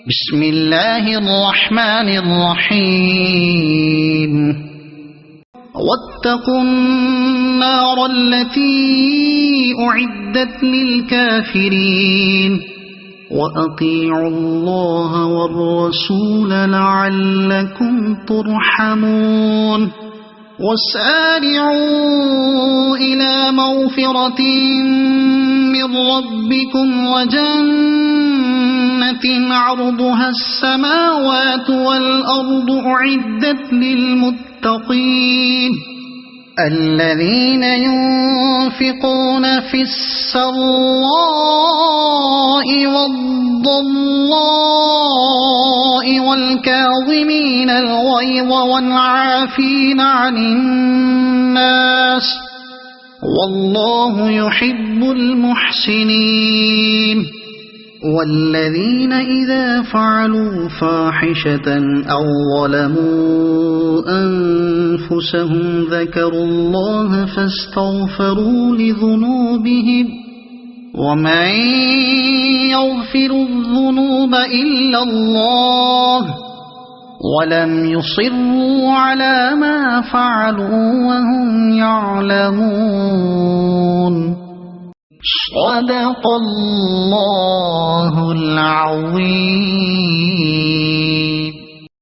بسم الله الرحمن الرحيم واتقوا النار التي أعدت للكافرين وأطيعوا الله والرسول لعلكم ترحمون وسارعوا إلى مغفرة من ربكم وجنة عرضها السماوات والأرض أعدت للمتقين الذين ينفقون في السراء والضراء والكاظمين الغيظ والعافين عن الناس والله يحب المحسنين والذين إذا فعلوا فاحشة أو ظلموا أنفسهم ذكروا الله فاستغفروا لذنوبهم ومن يغفر الذنوب إلا الله ولم يصروا على ما فعلوا وهم يعلمون صدق الله العظيم.